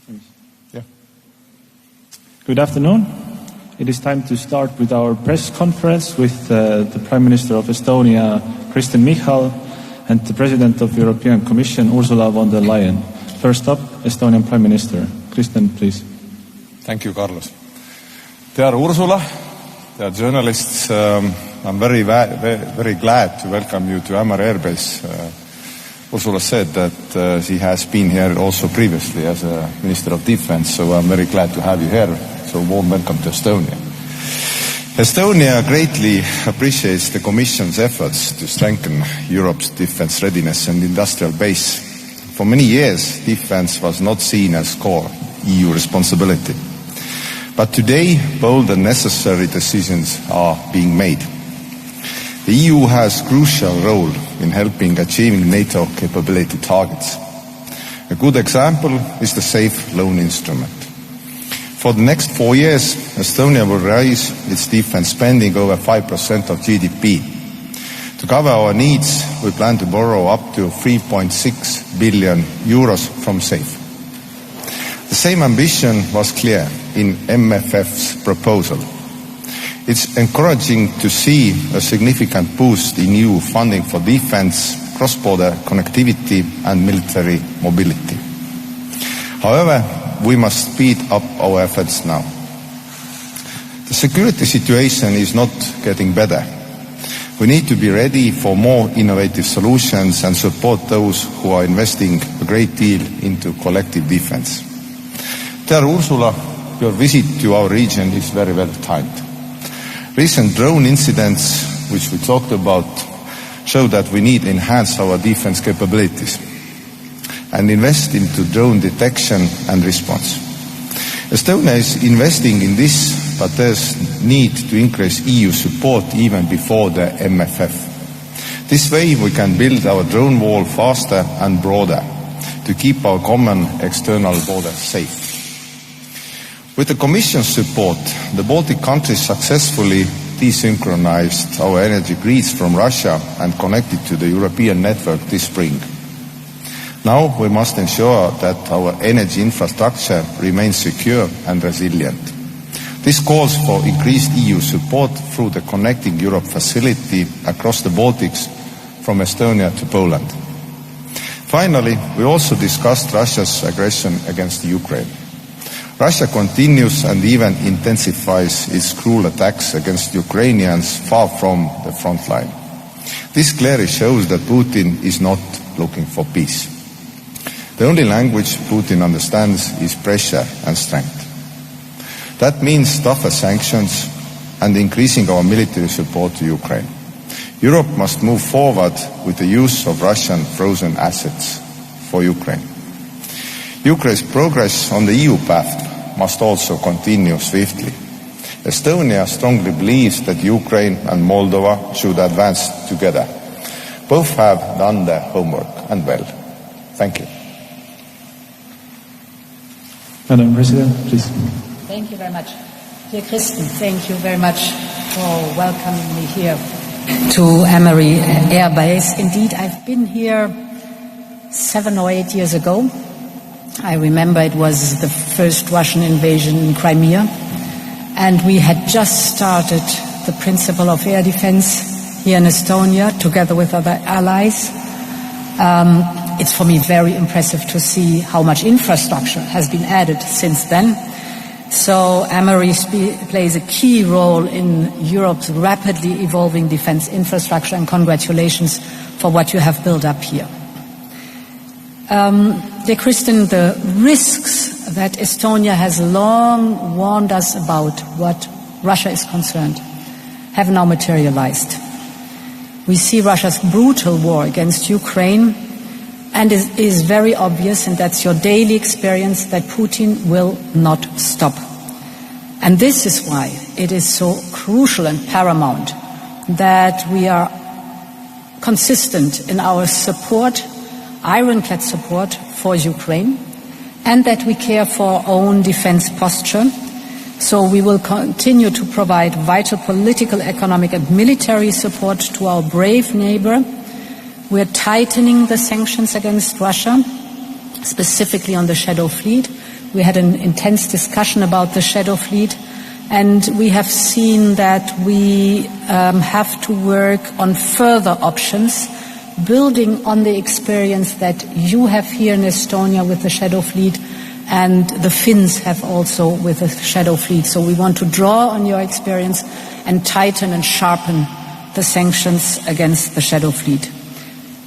Yeah. Good afternoon. It is time to start with our press conference with the Prime Minister of Estonia, Kristen Michal, and the President of the European Commission, Ursula von der Leyen. First up, Estonian Prime Minister. Kristen, please. Thank you, Carlos. Dear Ursula, dear journalists, I'm very glad to welcome you to Ämari Air Base. Ursula said that she has been here also previously as a Minister of Defense, so I'm very glad to have you here. So warm welcome to Estonia. Estonia greatly appreciates the Commission's efforts to strengthen Europe's defense readiness and industrial base. For many years, defense was not seen as core EU responsibility. But today, bold and necessary decisions are being made. The EU has a crucial role in helping achieving NATO capability targets. A good example is the Safe Loan Instrument. For the next 4 years, Estonia will raise its defense spending over 5% of GDP. To cover our needs, we plan to borrow up to 3.6 billion euros from SAFE. The same ambition was clear in MFF's proposal. It's encouraging to see a significant boost in EU funding for defense, cross-border connectivity and military mobility. However, we must speed up our efforts now. The security situation is not getting better. We need to be ready for more innovative solutions and support those who are investing a great deal into collective defense. Dear Ursula, your visit to our region is very well timed. Recent drone incidents, which we talked about, show that we need to enhance our defense capabilities and invest into drone detection and response. Estonia is investing in this, but there's need to increase EU support even before the MFF. This way we can build our drone wall faster and broader to keep our common external border safe. With the Commission's support, the Baltic countries successfully desynchronized our energy grids from Russia and connected to the European network this spring. Now we must ensure that our energy infrastructure remains secure and resilient. This calls for increased EU support through the Connecting Europe facility across the Baltics from Estonia to Poland. Finally, we also discussed Russia's aggression against Ukraine. Russia continues and even intensifies its cruel attacks against Ukrainians far from the front line. This clearly shows that Putin is not looking for peace. The only language Putin understands is pressure and strength. That means tougher sanctions and increasing our military support to Ukraine. Europe must move forward with the use of Russian frozen assets for Ukraine. Ukraine's progress on the EU path must also continue swiftly. Estonia strongly believes that Ukraine and Moldova should advance together. Both have done their homework and well. Thank you. Madam President, please. Thank you very much. Dear Kristen, thank you very much for welcoming me here to Ämari Air Base. Indeed, I've been here 7 or 8 years ago. I remember it was the first Russian invasion in Crimea, and we had just started the principle of air defense here in Estonia together with other allies. It's for me very impressive to see how much infrastructure has been added since then. So Ämari plays a key role in Europe's rapidly evolving defense infrastructure, and congratulations for what you have built up here. Dear Kristen, the risks that Estonia has long warned us about what Russia is concerned have now materialized. We see Russia's brutal war against Ukraine, and it is very obvious, and that's your daily experience, that Putin will not stop. And this is why it is so crucial and paramount that we are consistent in our support, ironclad support for Ukraine, and that we care for our own defense posture. So we will continue to provide vital political, economic and military support to our brave neighbor. We are tightening the sanctions against Russia, specifically on the Shadow Fleet. We had an intense discussion about the shadow fleet, and we have seen that we have to work on further options, building on the experience that you have here in Estonia with the shadow fleet, and the Finns have also with the shadow fleet. So we want to draw on your experience and tighten and sharpen the sanctions against the shadow fleet.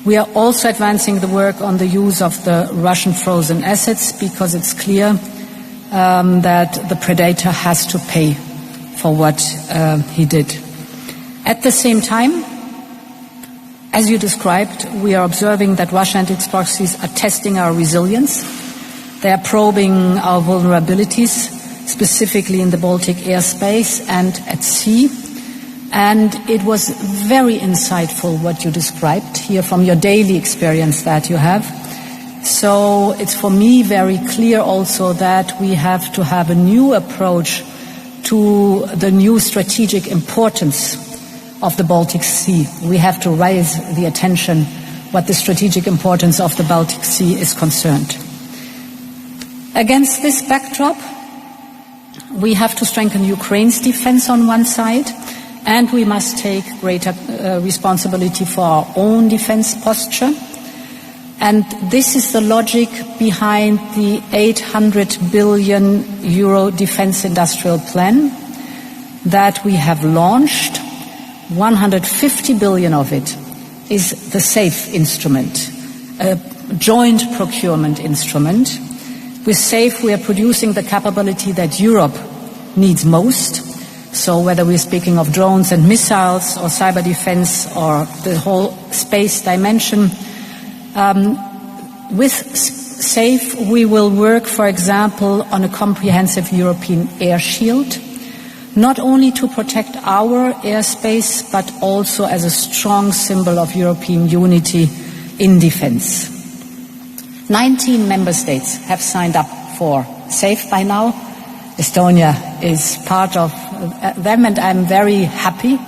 We are also advancing the work on the use of the Russian frozen assets, because it's clear that the predator has to pay for what he did. At the same time, as you described, we are observing that Russia and its proxies are testing our resilience. They are probing our vulnerabilities, specifically in the Baltic airspace and at sea. And it was very insightful what you described here from your daily experience that you have. So it's for me very clear also that we have to have a new approach to the new strategic importance of the Baltic Sea. We have to raise the attention what the strategic importance of the Baltic Sea is concerned. Against this backdrop, we have to strengthen Ukraine's defense on one side, and we must take greater responsibility for our own defense posture. And this is the logic behind the 800 billion euro defense industrial plan that we have launched. 150 billion of it is the SAFE instrument, a joint procurement instrument. With SAFE, we are producing the capability that Europe needs most. So whether we're speaking of drones and missiles or cyber defense or the whole space dimension, with SAFE, we will work, for example, on a comprehensive European air shield, not only to protect our airspace, but also as a strong symbol of European unity in defense. 19 member states have signed up for SAFE by now. Estonia is part of them, and I'm very happy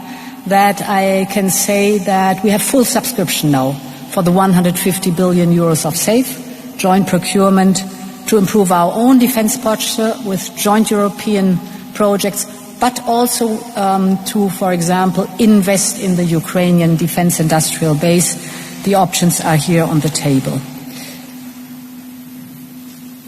that I can say that we have full subscription now for the 150 billion euros of SAFE, joint procurement to improve our own defense posture with joint European projects, but also to, for example, invest in the Ukrainian defense industrial base. The options are here on the table.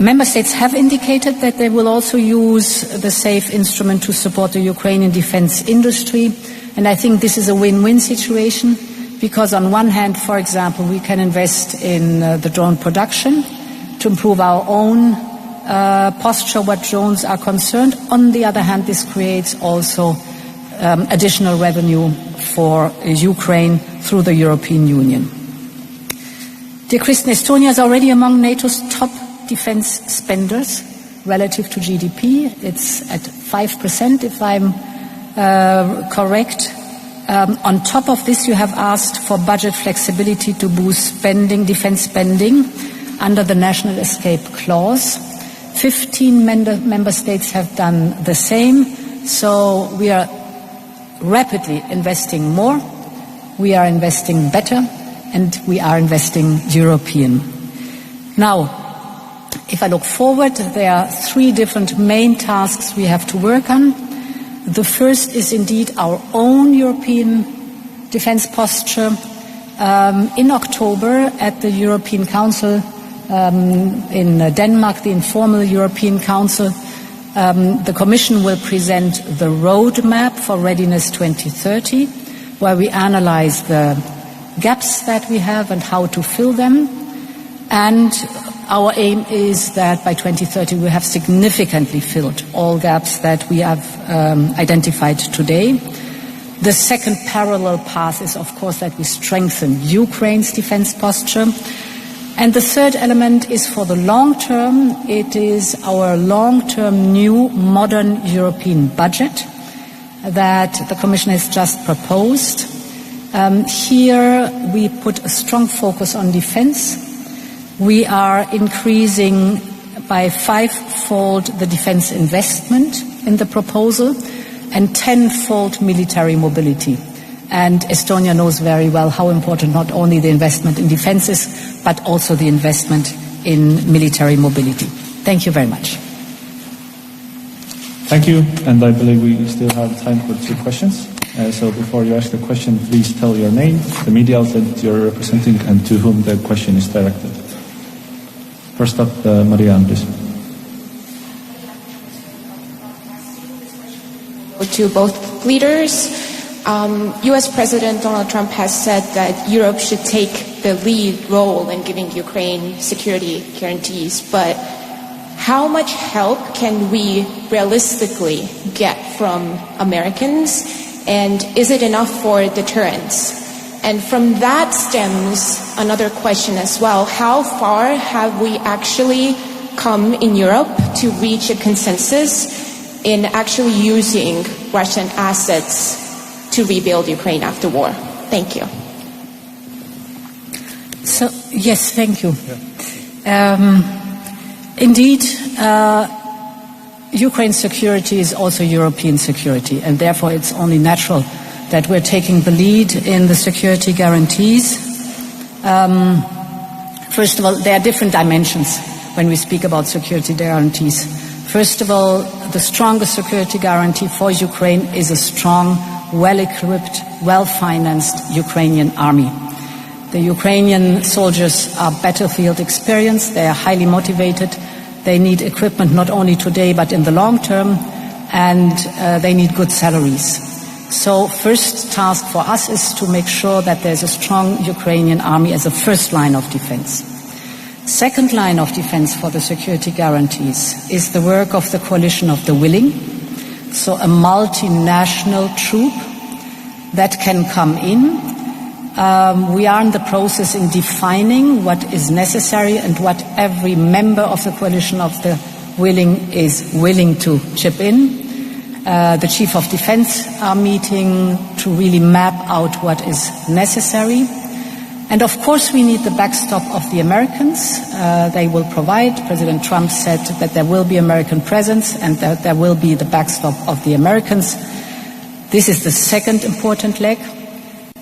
Member states have indicated that they will also use the SAFE instrument to support the Ukrainian defense industry, and I think this is a win-win situation, because on one hand, for example, we can invest in the drone production to improve our own posture what drones are concerned. On the other hand, this creates also additional revenue for Ukraine through the European Union. Dear Kristen, Estonia is already among NATO's top defense spenders relative to GDP. It's at 5%, if I'm correct. On top of this, you have asked for budget flexibility to boost spending, defense spending, under the National Escape Clause. 15 member states have done the same, so we are rapidly investing more, we are investing better, and we are investing European. Now, if I look forward, there are three different main tasks we have to work on. The first is indeed our own European defense posture. In October at the European Council in Denmark, the informal European Council, the Commission will present the roadmap for Readiness 2030, where we analyze the gaps that we have and how to fill them. And our aim is that by 2030 we have significantly filled all gaps that we have identified today. The second parallel path is, of course, that we strengthen Ukraine's defense posture. And the third element is for the long term. It is our long-term new modern European budget that the Commission has just proposed. Here we put a strong focus on defense. We are increasing by 5-fold the defense investment in the proposal and 10-fold military mobility. And Estonia knows very well how important not only the investment in defense is, but also the investment in military mobility. Thank you very much. Thank you, and I believe we still have time for 2 questions. So before you ask the question, please tell your name, the media outlet you're representing, and to whom the question is directed. First up, Marianne, please. To both leaders, U.S. President Donald Trump has said that Europe should take the lead role in giving Ukraine security guarantees, but how much help can we realistically get from Americans, and is it enough for deterrence? And from that stems another question as well. How far have we actually come in Europe to reach a consensus in actually using Russian assets to rebuild Ukraine after war? Thank you. So, yes, thank you. Indeed, Ukraine's security is also European security, and therefore it's only natural that we're taking the lead in the security guarantees. First of all, there are different dimensions when we speak about security guarantees. First of all, the strongest security guarantee for Ukraine is a strong, well-equipped, well-financed Ukrainian army. The Ukrainian soldiers are battlefield experienced, they are highly motivated, they need equipment not only today but in the long term, and they need good salaries. So first task for us is to make sure that there's a strong Ukrainian army as a first line of defense. Second line of defense for the security guarantees is the work of the coalition of the willing, so a multinational troop that can come in. We are in the process in defining what is necessary and what every member of the coalition of the willing is willing to chip in. The Chief of Defense are meeting to really map out what is necessary. And of course we need the backstop of the Americans. They will provide. President Trump said that there will be American presence and that there will be the backstop of the Americans. This is the second important leg.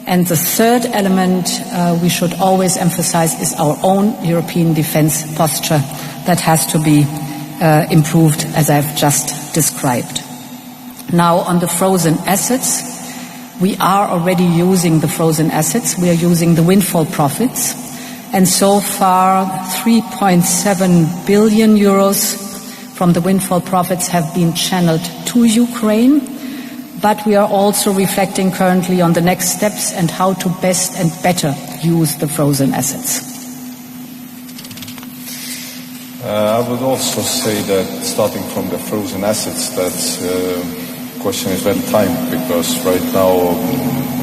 And the third element we should always emphasize is our own European defense posture that has to be improved, as I've just described. Now, on the frozen assets, we are already using the frozen assets. We are using the windfall profits. And so far, 3.7 billion euros from the windfall profits have been channeled to Ukraine. But we are also reflecting currently on the next steps and how to best and better use the frozen assets. I would also say that starting from the frozen assets, that question is well timed, because right now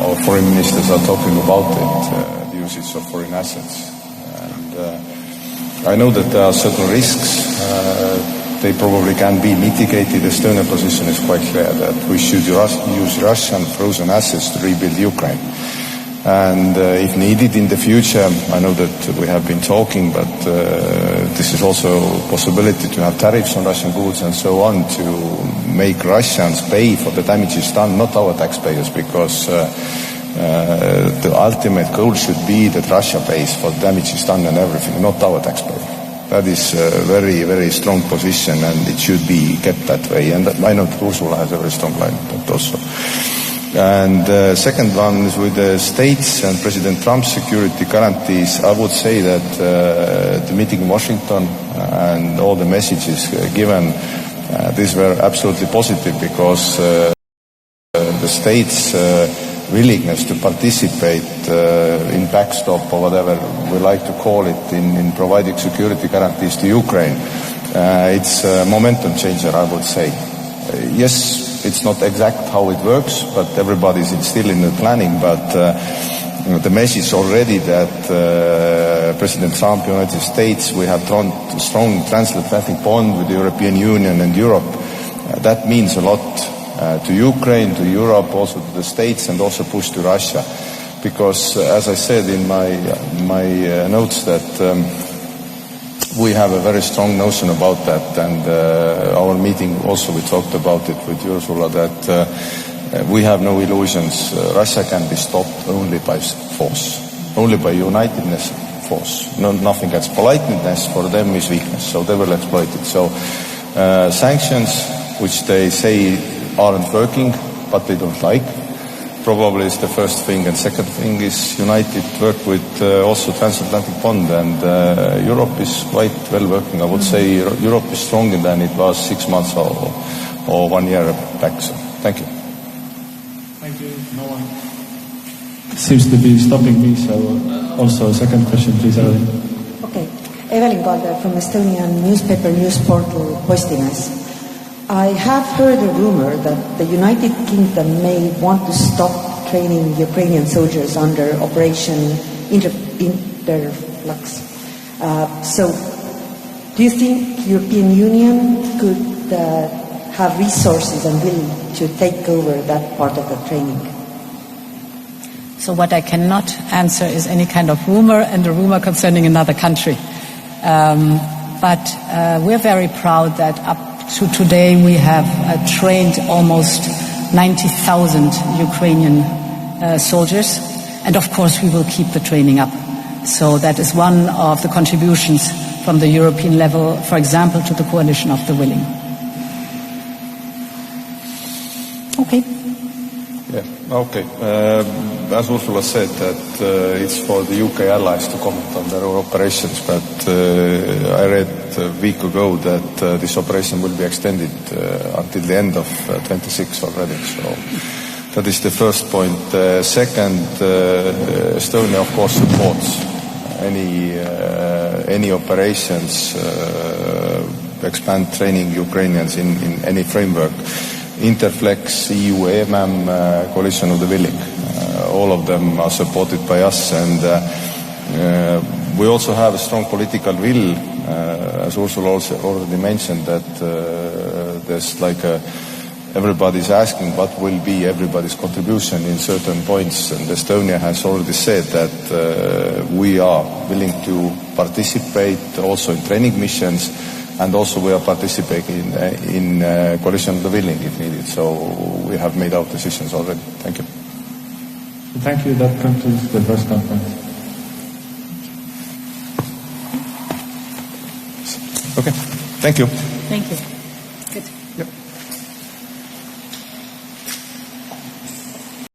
our foreign ministers are talking about it, the usage of foreign assets. And I know that there are certain risks. They probably can be mitigated. The Estonian position is quite clear that we should use Russian frozen assets to rebuild Ukraine. And if needed in the future, I know that we have been talking, but this is also a possibility to have tariffs on Russian goods and so on, to make Russians pay for the damages done, not our taxpayers, because the ultimate goal should be that Russia pays for the damages done and everything, not our taxpayers. That is a very, very strong position, and it should be kept that way. And I know that Ursula has a very strong line on that also. And the second one is with the states and President Trump's security guarantees. I would say that the meeting in Washington and all the messages given, these were absolutely positive, because the states' willingness to participate in backstop or whatever we like to call it in providing security guarantees to Ukraine. It's a momentum changer, I would say. Yes, it's not exact how it works, but everybody's still in the planning. But the message already that President Trump, United States, we have drawn a strong transatlantic bond with the European Union and Europe. That means a lot to Ukraine, to Europe, also to the States, and also push to Russia. Because, as I said in my notes, that we have a very strong notion about that. And our meeting also, we talked about it with Ursula, that we have no illusions. Russia can be stopped only by force, only by unitedness, force. Nothing else. Politeness for them is weakness, so they will exploit it. So sanctions, which they say aren't working, but they don't like, probably is the first thing. And second thing is united work with also transatlantic bond, and Europe is quite well working. I would say Europe is stronger than it was 6 months or 1 year back. So thank you. Thank you. No one seems to be stopping me, so also second question, please, Evelyn. Okay. Evelyn Kalder from Estonian newspaper news portal Postimees. I have heard a rumor that the United Kingdom may want to stop training Ukrainian soldiers under Operation Interflux. So, do you think European Union could have resources and will to take over that part of the training? So what I cannot answer is any kind of rumor, and a rumor concerning another country. But we're very proud that up to today we have trained almost 90,000 Ukrainian soldiers, and of course we will keep the training up. So that is one of the contributions from the European level, for example, to the Coalition of the Willing. Okay. Yeah, okay. As Ursula said, that it's for the UK allies to comment on their operations, but I read a week ago that this operation will be extended until the end of 26 already. So that is the first point. Second, Estonia, of course, supports any operations, expand training Ukrainians in any framework. Interflex, EU, EMAM, Coalition of the Willing. All of them are supported by us, and we also have a strong political will, as Ursula also already mentioned, that there's like everybody's asking what will be everybody's contribution in certain points, and Estonia has already said that we are willing to participate also in training missions, and also we are participating in Coalition of the Willing if needed. So we have made our decisions already. Thank you. Thank you. That concludes the press conference. Okay. Thank you. Thank you.